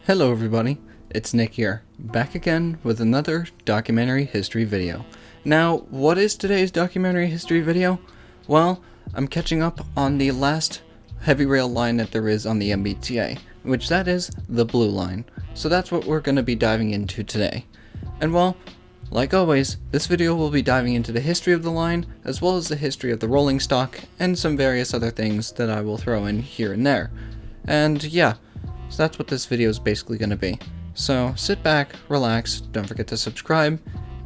Hello everybody, it's Nick here, back again with another documentary history video. Now, what is today's documentary history video? Well, I'm catching up on the last heavy rail line that there is on the MBTA, which that is the Blue Line. So that's what we're going to be diving into today. And well, like always, this video will be diving into the history of the line, as well as the history of the rolling stock, and some various other things that I will throw in here and there. And yeah, so that's what this video is basically going to be. So sit back, relax, don't forget to subscribe,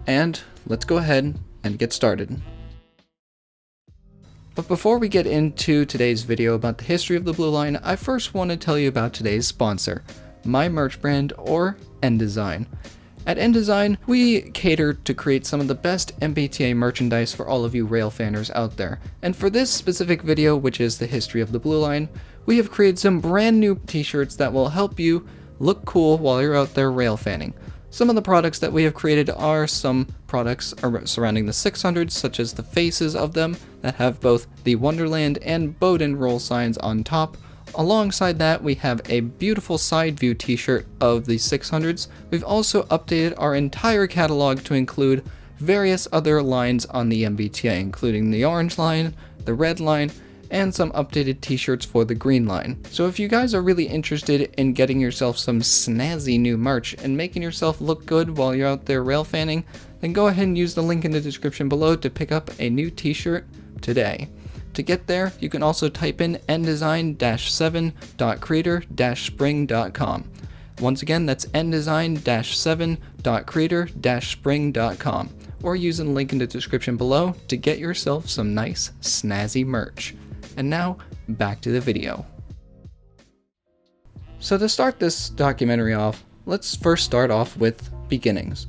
and let's go ahead and get started. But before we get into today's video about the history of the Blue Line, I first want to tell you about today's sponsor, my merch brand, or nDesign. At nDesign, we cater to create some of the best MBTA merchandise for all of you rail fanners out there. And for this specific video, which is the history of the Blue Line, we have created some brand new t-shirts that will help you look cool while you're out there rail fanning. Some of the products that we have created are some products surrounding the 600s, such as the faces of them that have both the Wonderland and Bowdoin roll signs on top. Alongside that, we have a beautiful side view t-shirt of the 600s. We've also updated our entire catalog to include various other lines on the MBTA, including the orange line, the red line, and some updated t-shirts for the green line. So if you guys are really interested in getting yourself some snazzy new merch and making yourself look good while you're out there rail fanning, then go ahead and use the link in the description below to pick up a new t-shirt today. To get there, you can also type in ndesign-7.creator-spring.com. Once again, that's ndesign-7.creator-spring.com, or use the link in the description below to get yourself some nice, snazzy merch. And now, back to the video. So to start this documentary off, let's first start off with beginnings.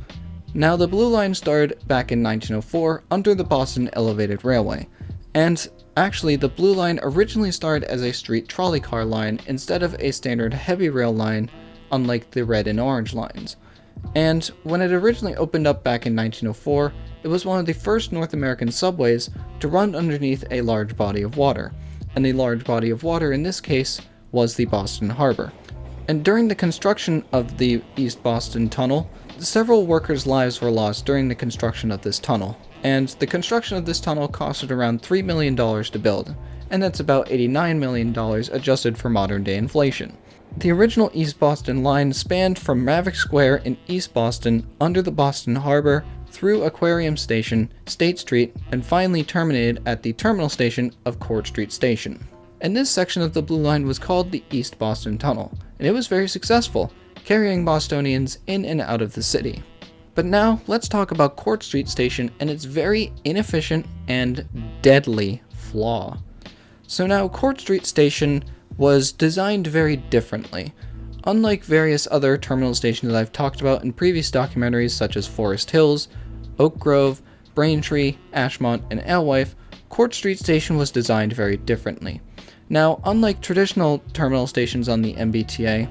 Now, the Blue Line started back in 1904 under the Boston Elevated Railway, and actually, the Blue Line originally started as a street trolley car line instead of a standard heavy rail line, unlike the red and orange lines. And when it originally opened up back in 1904, it was one of the first North American subways to run underneath a large body of water. And the large body of water in this case was the Boston Harbor. And during the construction of the East Boston Tunnel, several workers' lives were lost during the construction of this tunnel. And the construction of this tunnel costed around $3 million to build, and that's about $89 million adjusted for modern day inflation. The original East Boston line spanned from Maverick Square in East Boston under the Boston Harbor through Aquarium Station, State Street, and finally terminated at the terminal station of Court Street Station. And this section of the Blue Line was called the East Boston Tunnel, and it was very successful, carrying Bostonians in and out of the city. But now, let's talk about Court Street Station and its very inefficient and deadly flaw. So now, Court Street Station was designed very differently. Unlike various other terminal stations that I've talked about in previous documentaries such as Forest Hills, Oak Grove, Braintree, Ashmont, and Alewife, Court Street Station was designed very differently. Now, unlike traditional terminal stations on the MBTA,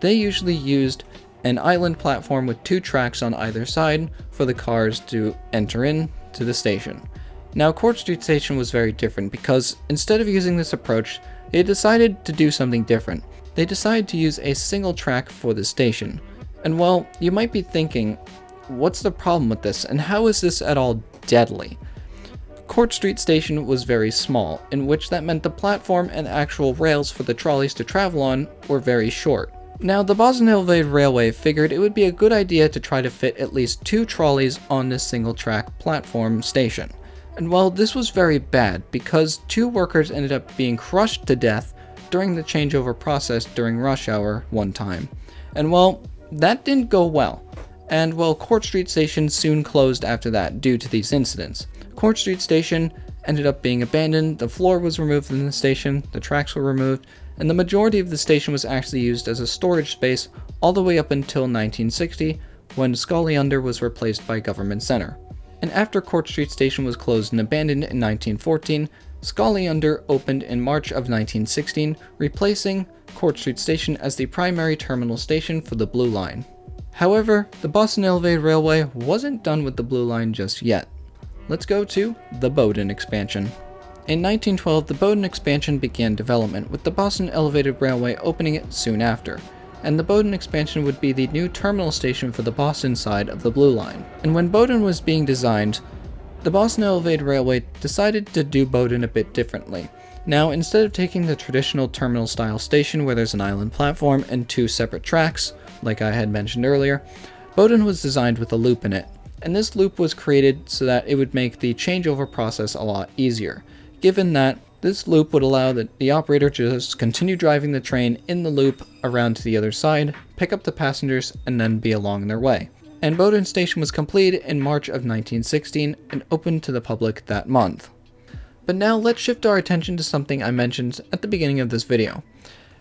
they usually used an island platform with two tracks on either side for the cars to enter in to the station. Now, Court Street Station was very different because instead of using this approach, they decided to do something different. They decided to use a single track for the station. And well, you might be thinking, what's the problem with this, and how is this at all deadly? Court Street Station was very small, in which that meant the platform and actual rails for the trolleys to travel on were very short. Now, the Boston Elevated Railway figured it would be a good idea to try to fit at least two trolleys on this single track platform station. And well, this was very bad because two workers ended up being crushed to death during the changeover process during rush hour one time. And well, that didn't go well. And well, Court Street Station soon closed after that due to these incidents. Court Street Station ended up being abandoned, the floor was removed from the station, the tracks were removed, and the majority of the station was actually used as a storage space all the way up until 1960, when Scully Under was replaced by Government Center. And after Court Street Station was closed and abandoned in 1914, Scully Under opened in March of 1916, replacing Court Street Station as the primary terminal station for the Blue Line. However, the Boston Elevated Railway wasn't done with the Blue Line just yet. Let's go to the Bowdoin expansion. In 1912, the Bowdoin expansion began development, with the Boston Elevated Railway opening it soon after. and the Bowdoin expansion would be the new terminal station for the Boston side of the Blue Line. And when Bowdoin was being designed, the Boston Elevated Railway decided to do Bowdoin a bit differently. Now, instead of taking the traditional terminal style station where there's an island platform and two separate tracks, like I had mentioned earlier, Bowdoin was designed with a loop in it, and this loop was created so that it would make the changeover process a lot easier, given that this loop would allow the operator to just continue driving the train in the loop around to the other side, pick up the passengers, and then be along their way. And Bowdoin Station was completed in March of 1916 and opened to the public that month. But now let's shift our attention to something I mentioned at the beginning of this video.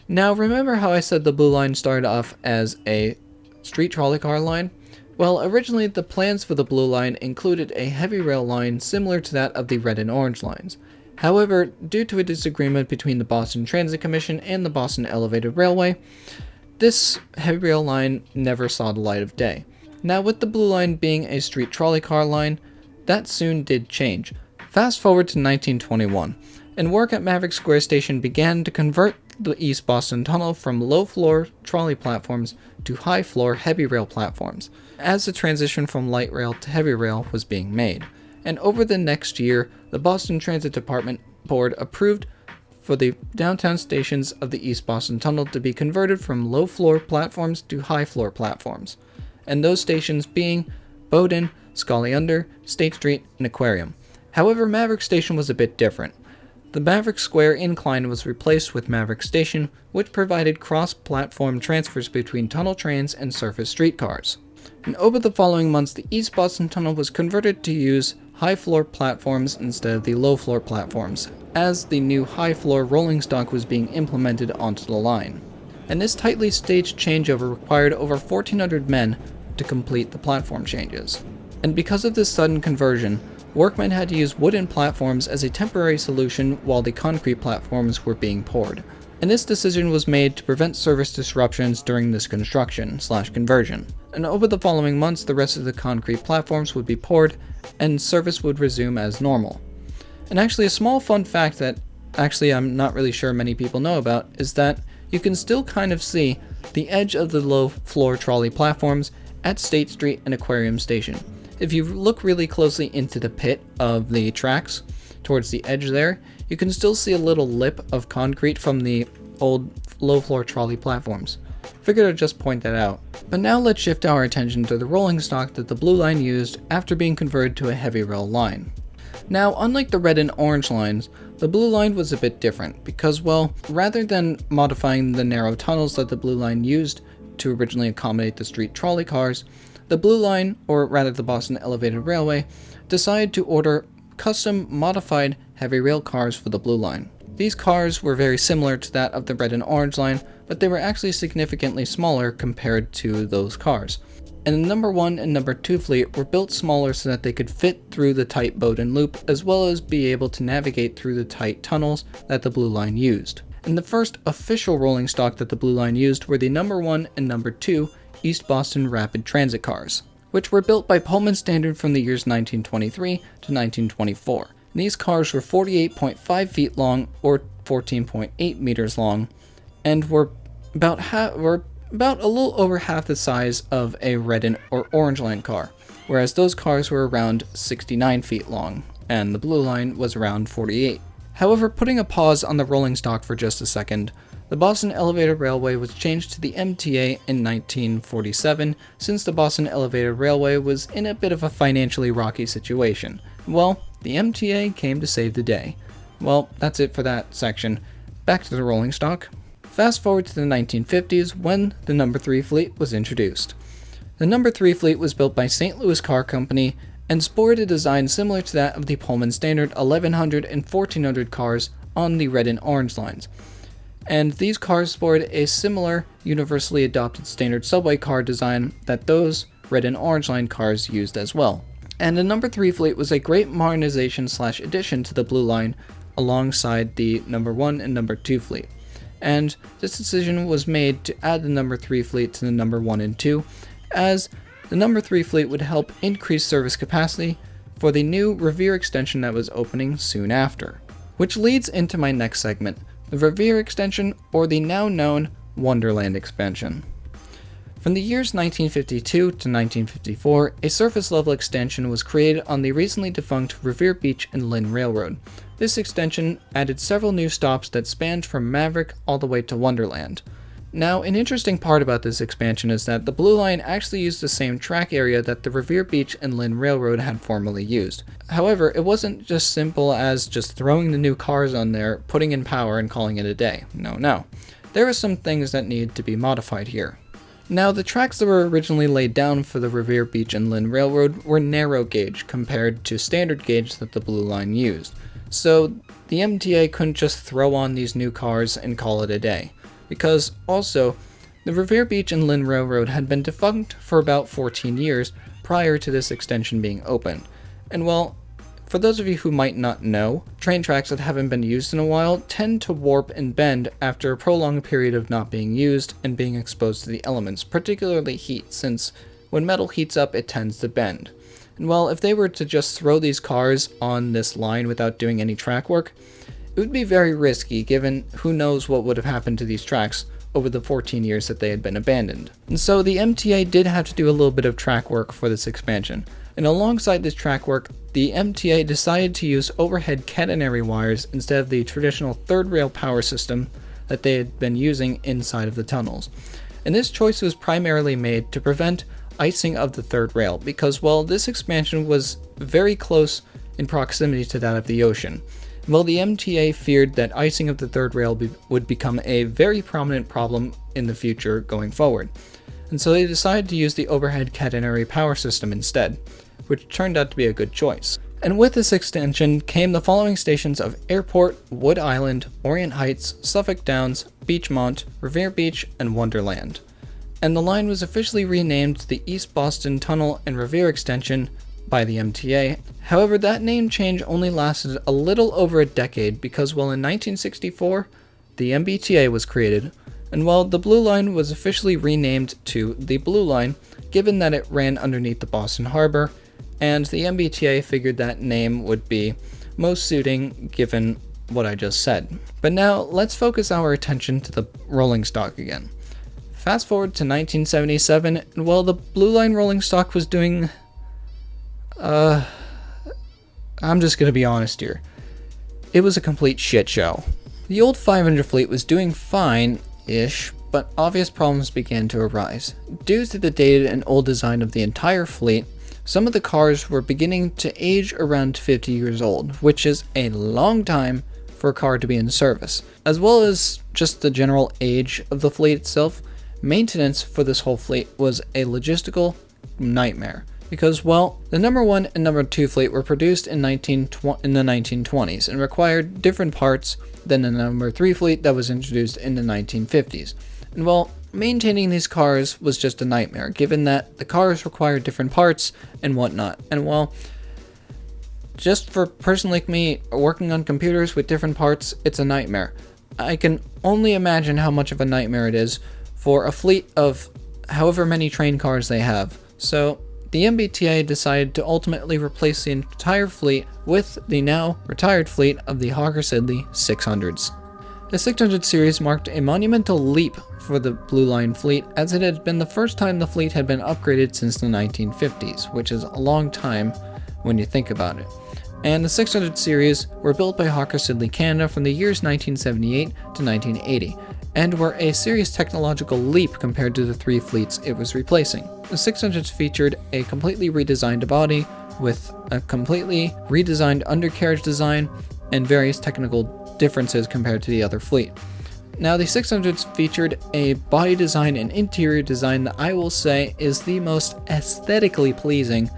Now remember how I said the Blue Line started off as a street trolley car line? Well, originally the plans for the Blue Line included a heavy rail line similar to that of the Red and Orange lines. However, due to a disagreement between the Boston Transit Commission and the Boston Elevated Railway, this heavy rail line never saw the light of day. Now with the Blue Line being a street trolley car line, that soon did change. Fast forward to 1921, and work at Maverick Square Station began to convert the East Boston Tunnel from low-floor trolley platforms to high-floor heavy rail platforms, as the transition from light rail to heavy rail was being made. And over the next year, the Boston Transit Department Board approved for the downtown stations of the East Boston Tunnel to be converted from low-floor platforms to high-floor platforms, and those stations being Bowdoin, Scully Under, State Street, and Aquarium. However, Maverick Station was a bit different. The Maverick Square incline was replaced with Maverick Station, which provided cross-platform transfers between tunnel trains and surface streetcars. And over the following months, the East Boston Tunnel was converted to use high-floor platforms instead of the low-floor platforms, as the new high-floor rolling stock was being implemented onto the line. And this tightly staged changeover required over 1,400 men to complete the platform changes. And because of this sudden conversion, workmen had to use wooden platforms as a temporary solution while the concrete platforms were being poured. And this decision was made to prevent service disruptions during this construction/conversion. And over the following months, the rest of the concrete platforms would be poured and service would resume as normal. And actually, a small fun fact that I'm not really sure many people know about is that you can still kind of see the edge of the low-floor trolley platforms at State Street and Aquarium Station. If you look really closely into the pit of the tracks, towards the edge there, you can still see a little lip of concrete from the old low-floor trolley platforms. Figured I'd just point that out. But now let's shift our attention to the rolling stock that the Blue Line used after being converted to a heavy rail line. Now, unlike the Red and Orange lines, the Blue Line was a bit different because, well, rather than modifying the narrow tunnels that the Blue Line used to originally accommodate the street trolley cars, the Blue Line, or rather the Boston Elevated Railway, decided to order custom modified heavy rail cars for the Blue Line. These cars were very similar to that of the Red and Orange line, but they were actually significantly smaller compared to those cars. And the number 1 and number 2 fleet were built smaller so that they could fit through the tight Bowdoin loop as well as be able to navigate through the tight tunnels that the Blue Line used. And the first official rolling stock that the Blue Line used were the number 1 and number 2 East Boston Rapid Transit cars, which were built by Pullman Standard from the years 1923 to 1924. And these cars were 48.5 feet long or 14.8 meters long and were about a little over half the size of a Red or Orange Line car, whereas those cars were around 69 feet long and the Blue Line was around 48. However, putting a pause on the rolling stock for just a second, the Boston Elevated Railway was changed to the MTA in 1947 since the Boston Elevated Railway was in a bit of a financially rocky situation. Well, the MTA came to save the day. Well, that's it for that section. Back to the rolling stock. Fast forward to the 1950s when the number 3 fleet was introduced. The number 3 fleet was built by St. Louis Car Company and sported a design similar to that of the Pullman Standard 1100 and 1400 cars on the Red and Orange lines. And these cars sported a similar universally adopted standard subway car design that those Red and Orange line cars used as well. And the number 3 fleet was a great modernization/addition to the Blue Line alongside the number 1 and number 2 fleet. And this decision was made to add the number 3 fleet to the number 1 and 2, as the number 3 fleet would help increase service capacity for the new Revere extension that was opening soon after. Which leads into my next segment, the Revere extension, or the now known Wonderland expansion. From the years 1952 to 1954, a surface-level extension was created on the recently defunct Revere Beach and Lynn Railroad. This extension added several new stops that spanned from Maverick all the way to Wonderland. Now, an interesting part about this expansion is that the Blue Line actually used the same track area that the Revere Beach and Lynn Railroad had formerly used. However, it wasn't just simple as just throwing the new cars on there, putting in power, and calling it a day. No. There were some things that needed to be modified here. Now, the tracks that were originally laid down for the Revere Beach and Lynn Railroad were narrow gauge compared to standard gauge that the Blue Line used. So, the MTA couldn't just throw on these new cars and call it a day. Because, also, the Revere Beach and Lynn Railroad had been defunct for about 14 years prior to this extension being opened. And well, for those of you who might not know, train tracks that haven't been used in a while tend to warp and bend after a prolonged period of not being used and being exposed to the elements, particularly heat, since when metal heats up it tends to bend. And well, if they were to just throw these cars on this line without doing any track work, it would be very risky given who knows what would have happened to these tracks over the 14 years that they had been abandoned. And so the MTA did have to do a little bit of track work for this expansion. And alongside this track work, the MTA decided to use overhead catenary wires instead of the traditional third rail power system that they had been using inside of the tunnels. And this choice was primarily made to prevent icing of the third rail because, well, this expansion was very close in proximity to that of the ocean. Well, the MTA feared that icing of the third rail would become a very prominent problem in the future going forward, and so they decided to use the overhead catenary power system instead, which turned out to be a good choice. And with this extension came the following stations of Airport, Wood Island, Orient Heights, Suffolk Downs, Beachmont, Revere Beach, and Wonderland. And the line was officially renamed the East Boston Tunnel and Revere Extension by the MTA. However, that name change only lasted a little over a decade because, well, in 1964, the MBTA was created, and well, the Blue Line was officially renamed to the Blue Line, given that it ran underneath the Boston Harbor, and the MBTA figured that name would be most suiting given what I just said. But now, let's focus our attention to the rolling stock again. Fast forward to 1977, and well, the Blue Line rolling stock was doing I'm just gonna be honest here. It was a complete shit show. The old 500 fleet was doing fine-ish, but obvious problems began to arise. Due to the dated and old design of the entire fleet, some of the cars were beginning to age around 50 years old, which is a long time for a car to be in service. As well as just the general age of the fleet itself, maintenance for this whole fleet was a logistical nightmare. Because, well, the number 1 and number 2 fleet were produced in the 1920s and required different parts than the number 3 fleet that was introduced in the 1950s. And, well, maintaining these cars was just a nightmare, given that the cars required different parts and whatnot. And, well, just for a person like me working on computers with different parts, it's a nightmare. I can only imagine how much of a nightmare it is for a fleet of however many train cars they have. So the MBTA decided to ultimately replace the entire fleet with the now retired fleet of the Hawker-Siddeley 600s. The 600 series marked a monumental leap for the Blue Line fleet, as it had been the first time the fleet had been upgraded since the 1950s, which is a long time when you think about it. And the 600 series were built by Hawker-Siddeley Canada from the years 1978 to 1980, and were a serious technological leap compared to the 3 fleets it was replacing. The 600s featured a completely redesigned body with a completely redesigned undercarriage design and various technical differences compared to the other fleet. Now, the 600s featured a body design and interior design that I will say is the most aesthetically pleasing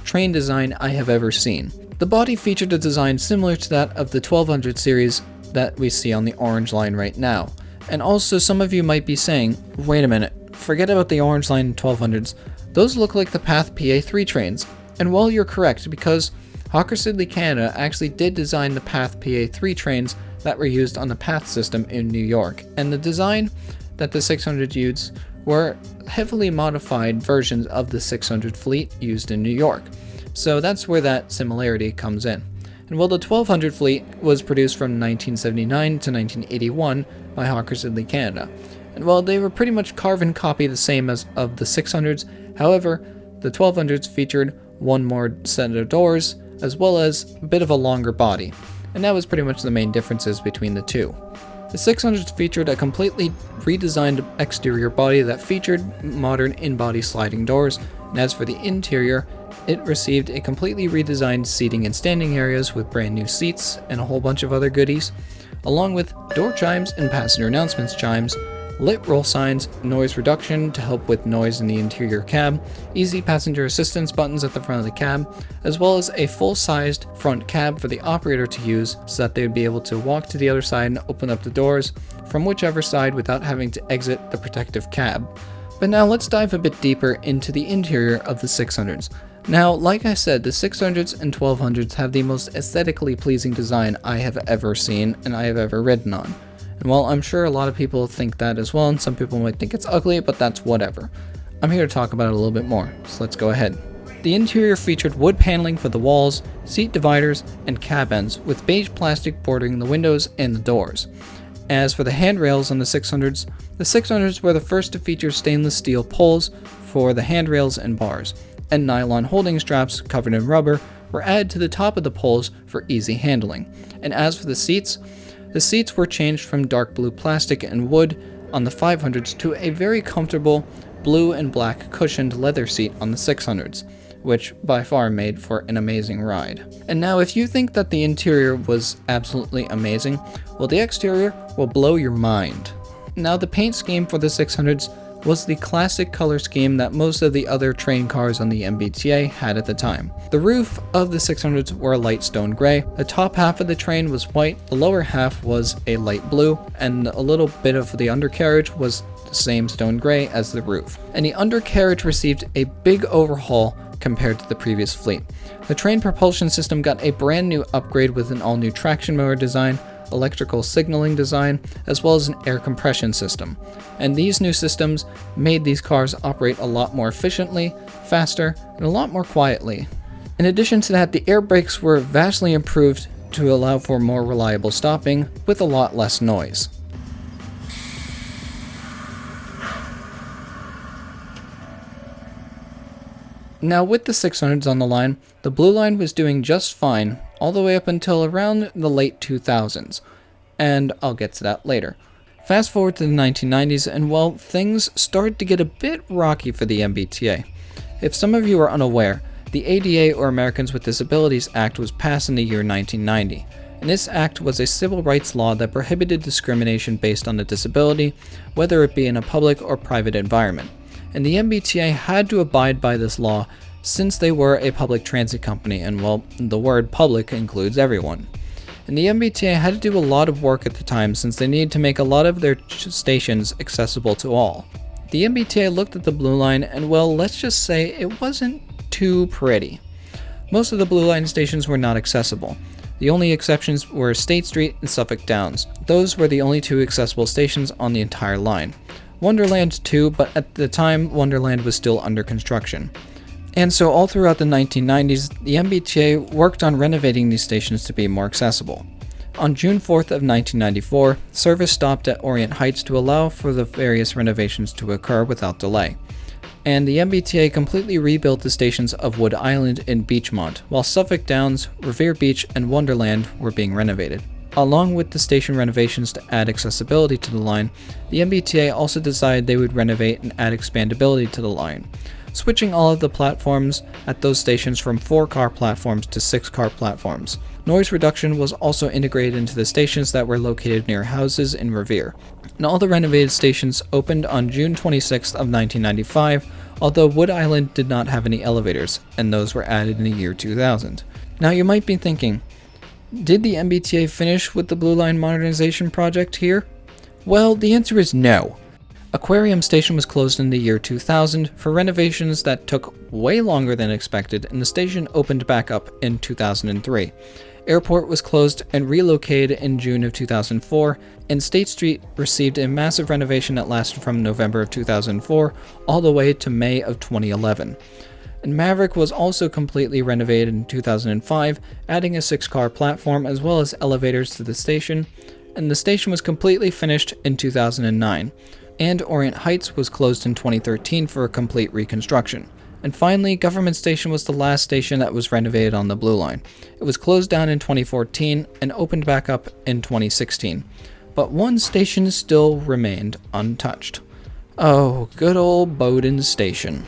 train design I have ever seen. The body featured a design similar to that of the 1200 series that we see on the Orange Line right now. And also, some of you might be saying, wait a minute, forget about the Orange Line and 1200s, those look like the Path PA3 trains. And well, you're correct, because Hawker-Siddeley Canada actually did design the Path PA3 trains that were used on the Path system in New York, and the design that the 600 used were heavily modified versions of the 600 fleet used in New York. So that's where that similarity comes in. And while the 1200 fleet was produced from 1979 to 1981 by Hawker-Siddeley Canada, And while they were pretty much carbon copy the same as of the 600s, however, the 1200s featured one more set of doors, as well as a bit of a longer body, and that was pretty much the main differences between the two. The 600s featured a completely redesigned exterior body that featured modern in-body sliding doors, and as for the interior, it received a completely redesigned seating and standing areas with brand new seats and a whole bunch of other goodies, along with door chimes and passenger announcements chimes, lit roll signs, noise reduction to help with noise in the interior cab, easy passenger assistance buttons at the front of the cab, as well as a full-sized front cab for the operator to use so that they would be able to walk to the other side and open up the doors from whichever side without having to exit the protective cab. But now let's dive a bit deeper into the interior of the 600s. Now, like I said, the 600s and 1200s have the most aesthetically pleasing design I have ever seen and I have ever ridden on. And while I'm sure a lot of people think that as well, and some people might think it's ugly, but that's whatever. I'm here to talk about it a little bit more, so let's go ahead. The interior featured wood paneling for the walls, seat dividers, and cab ends, with beige plastic bordering the windows and the doors. As for the handrails on the 600s were the first to feature stainless steel poles for the handrails and bars, and nylon holding straps covered in rubber were added to the top of the poles for easy handling. And as for the seats were changed from dark blue plastic and wood on the 500s to a very comfortable blue and black cushioned leather seat on the 600s, which by far made for an amazing ride. And now if you think that the interior was absolutely amazing, well, the exterior will blow your mind. Now the paint scheme for the 600s was the classic color scheme that most of the other train cars on the MBTA had at the time. The roof of the 600s were a light stone gray, the top half of the train was white, the lower half was a light blue, and a little bit of the undercarriage was the same stone gray as the roof. And the undercarriage received a big overhaul compared to the previous fleet. The train propulsion system got a brand new upgrade with an all-new traction motor design, electrical signaling design, as well as an air compression system. And these new systems made these cars operate a lot more efficiently, faster, and a lot more quietly. In addition to that, the air brakes were vastly improved to allow for more reliable stopping with a lot less noise. Now with the 600s on the line, the Blue Line was doing just fine all the way up until around the late 2000s, and I'll get to that later. Fast forward to the 1990s, and well, things started to get a bit rocky for the MBTA. If some of you are unaware, the ADA, or Americans with Disabilities Act, was passed in the year 1990, and this act was a civil rights law that prohibited discrimination based on a disability, whether it be in a public or private environment. And the MBTA had to abide by this law since they were a public transit company, and well, the word public includes everyone. And the MBTA had to do a lot of work at the time since they needed to make a lot of their stations accessible to all. The MBTA looked at the Blue Line and well, let's just say it wasn't too pretty. Most of the Blue Line stations were not accessible. The only exceptions were State Street and Suffolk Downs. Those were the only two accessible stations on the entire line. Wonderland too, but at the time Wonderland was still under construction. And so all throughout the 1990s, the MBTA worked on renovating these stations to be more accessible. On June 4th of 1994, service stopped at Orient Heights to allow for the various renovations to occur without delay. And the MBTA completely rebuilt the stations of Wood Island and Beachmont, while Suffolk Downs, Revere Beach, and Wonderland were being renovated. Along with the station renovations to add accessibility to the line, the MBTA also decided they would renovate and add expandability to the line, switching all of the platforms at those stations from 4-car platforms to 6-car platforms. Noise reduction was also integrated into the stations that were located near houses in Revere. And all the renovated stations opened on June 26th of 1995, although Wood Island did not have any elevators, and those were added in the year 2000. Now you might be thinking, did the MBTA finish with the Blue Line modernization project here? Well, the answer is no. Aquarium Station was closed in the year 2000 for renovations that took way longer than expected, and the station opened back up in 2003. Airport was closed and relocated in June of 2004, and State Street received a massive renovation that lasted from November of 2004 all the way to May of 2011. And Maverick was also completely renovated in 2005, adding a 6-car platform as well as elevators to the station, and the station was completely finished in 2009. and Orient Heights was closed in 2013 for a complete reconstruction. And finally, Government Station was the last station that was renovated on the Blue Line. It was closed down in 2014 and opened back up in 2016. But one station still remained untouched. Oh, good old Bowdoin Station.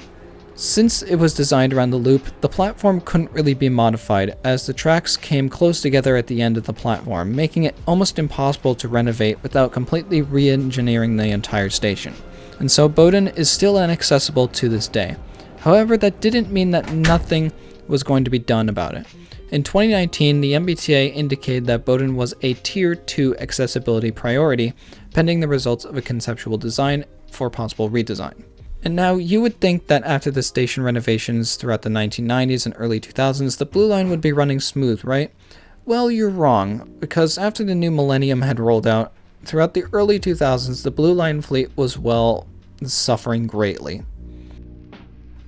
Since it was designed around the loop, the platform couldn't really be modified as the tracks came close together at the end of the platform, making it almost impossible to renovate without completely re-engineering the entire station. And so Bowdoin is still inaccessible to this day. However, that didn't mean that nothing was going to be done about it. In 2019, the MBTA indicated that Bowdoin was a Tier 2 accessibility priority, pending the results of a conceptual design for possible redesign. And now, you would think that after the station renovations throughout the 1990s and early 2000s, the Blue Line would be running smooth, right? Well, you're wrong, because after the new millennium had rolled out, throughout the early 2000s, the Blue Line fleet was, suffering greatly.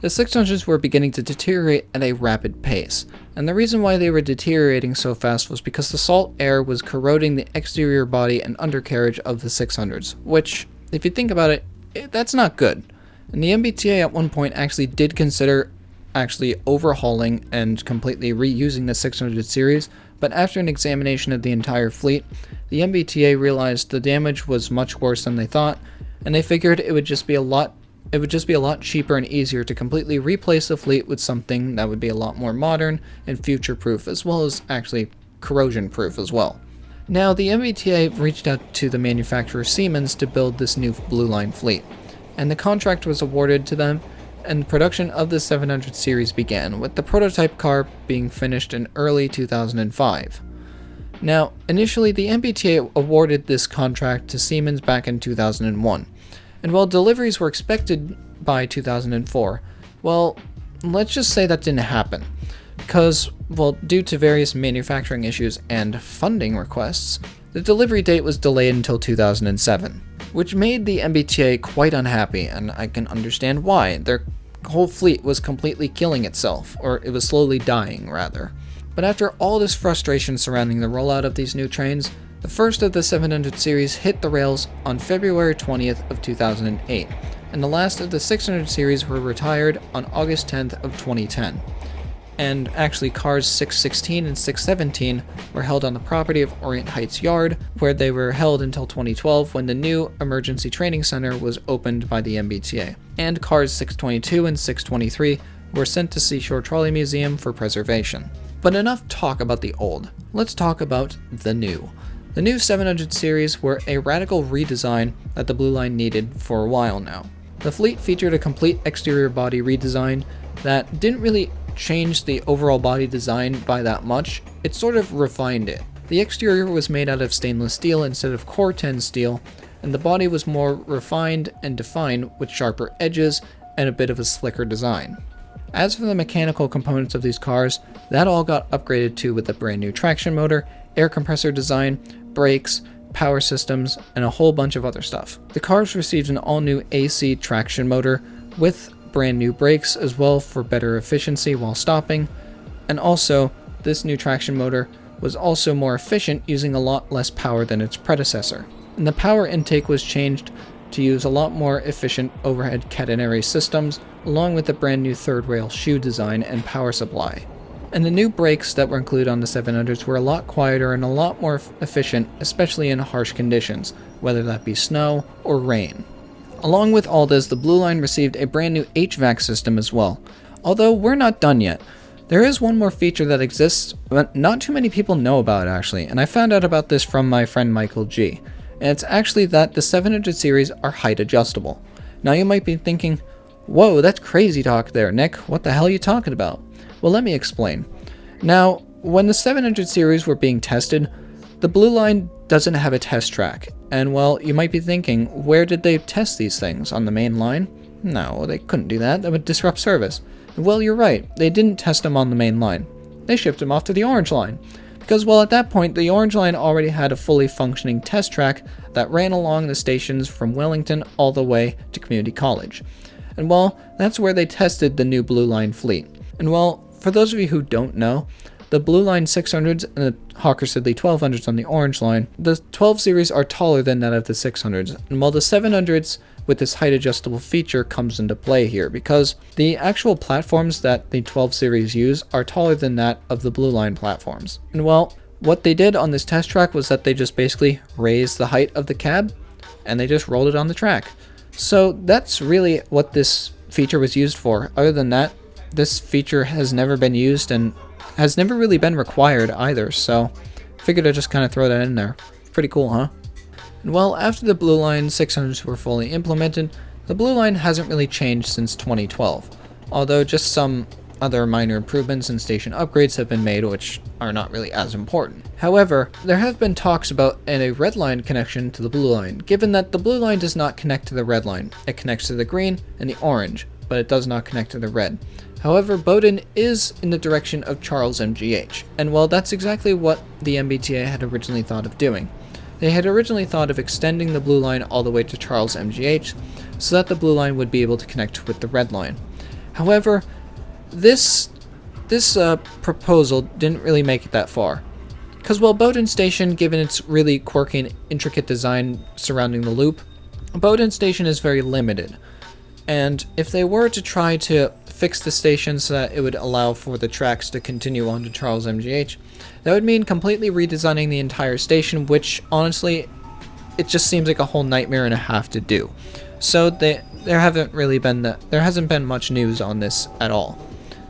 The 600s were beginning to deteriorate at a rapid pace, and the reason why they were deteriorating so fast was because the salt air was corroding the exterior body and undercarriage of the 600s, which, if you think about it, that's not good. And the MBTA at one point actually did consider overhauling and completely reusing the 600 series, but after an examination of the entire fleet, the MBTA realized the damage was much worse than they thought, and they figured it would just be a lot cheaper and easier to completely replace the fleet with something that would be a lot more modern and future-proof, as well as actually corrosion-proof as well. Now, the MBTA reached out to the manufacturer Siemens to build this new Blue Line fleet, and the contract was awarded to them, and production of the 700 series began, with the prototype car being finished in early 2005. Now, initially, the MBTA awarded this contract to Siemens back in 2001, and while deliveries were expected by 2004, well, let's just say that didn't happen, because, due to various manufacturing issues and funding requests, the delivery date was delayed until 2007. Which made the MBTA quite unhappy, and I can understand why. Their whole fleet was completely killing itself, or it was slowly dying, rather. But after all this frustration surrounding the rollout of these new trains, the first of the 700 series hit the rails on February 20th of 2008, and the last of the 600 series were retired on August 10th of 2010. And actually, cars 616 and 617 were held on the property of Orient Heights Yard, where they were held until 2012 when the new Emergency Training Center was opened by the MBTA. And cars 622 and 623 were sent to Seashore Trolley Museum for preservation. But enough talk about the old. Let's talk about the new. The new 700 series were a radical redesign that the Blue Line needed for a while now. The fleet featured a complete exterior body redesign that didn't really change the overall body design by that much, it sort of refined it. The exterior was made out of stainless steel instead of Cor-Ten steel, and the body was more refined and defined with sharper edges and a bit of a slicker design. As for the mechanical components of these cars, that all got upgraded too with a brand new traction motor, air compressor design, brakes, power systems, and a whole bunch of other stuff. The cars received an all-new AC traction motor with brand new brakes as well for better efficiency while stopping, and also this new traction motor was also more efficient, using a lot less power than its predecessor. And the power intake was changed to use a lot more efficient overhead catenary systems, along with the brand new third rail shoe design and power supply. And the new brakes that were included on the 700s were a lot quieter and a lot more efficient, especially in harsh conditions, whether that be snow or rain. Along with all this, the Blue Line received a brand new HVAC system as well. Although we're not done yet. There is one more feature that exists, but not too many people know about actually, and I found out about this from my friend Michael G. And it's actually that the 700 series are height adjustable. Now you might be thinking, whoa, that's crazy talk there, Nick. What the hell are you talking about? Well, let me explain. Now, when the 700 series were being tested, the Blue Line doesn't have a test track. And well, you might be thinking, where did they test these things? On the main line? No, they couldn't do that. That would disrupt service. Well, you're right. They didn't test them on the main line. They shipped them off to the Orange Line. Because, well, at that point, the Orange Line already had a fully functioning test track that ran along the stations from Wellington all the way to Community College. And well, that's where they tested the new Blue Line fleet. And well, for those of you who don't know, the Blue Line 600s and the Hawker Siddeley 1200s on the orange line, the 12 series are taller than that of the 600s, and while the 700s with this height adjustable feature comes into play here, because the actual platforms that the 12 series use are taller than that of the Blue Line platforms. And well, what they did on this test track was that they just basically raised the height of the cab and they just rolled it on the track. So that's really what this feature was used for. Other than that, this feature has never been used and has never really been required either, so figured I'd just kind of throw that in there. Pretty cool, huh? And well, after the Blue Line 600s were fully implemented, the Blue Line hasn't really changed since 2012, although just some other minor improvements and station upgrades have been made which are not really as important. However, there have been talks about a red line connection to the Blue Line, given that the Blue Line does not connect to the red line. It connects to the green and the orange, but it does not connect to the red. However, Bowdoin is in the direction of Charles MGH, and well, that's exactly what the MBTA had originally thought of doing. They had originally thought of extending the Blue Line all the way to Charles MGH, so that the Blue Line would be able to connect with the red line. However, this proposal didn't really make it that far. Because while Bowdoin Station, given its really quirky and intricate design surrounding the loop, Bowdoin Station is very limited. And if they were to try to fix the station so that it would allow for the tracks to continue on to Charles MGH, that would mean completely redesigning the entire station, which honestly, it just seems like a whole nightmare and a half to do. So there hasn't been much news on this at all.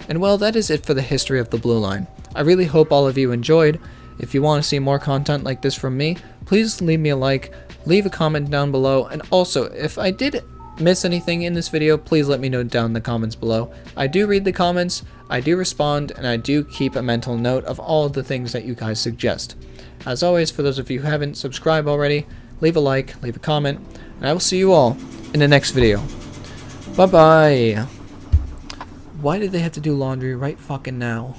And well, that is it for the history of the Blue Line. I really hope all of you enjoyed. If you want to see more content like this from me, please leave me a like, leave a comment down below, and also, if I did miss anything in this video, please let me know down in the comments below. I do read the comments, I do respond, and I do keep a mental note of all of the things that you guys suggest. As always, for those of you who haven't subscribed already, leave a like, leave a comment, and I will see you all in the next video. Bye bye. Why did they have to do laundry right fucking now?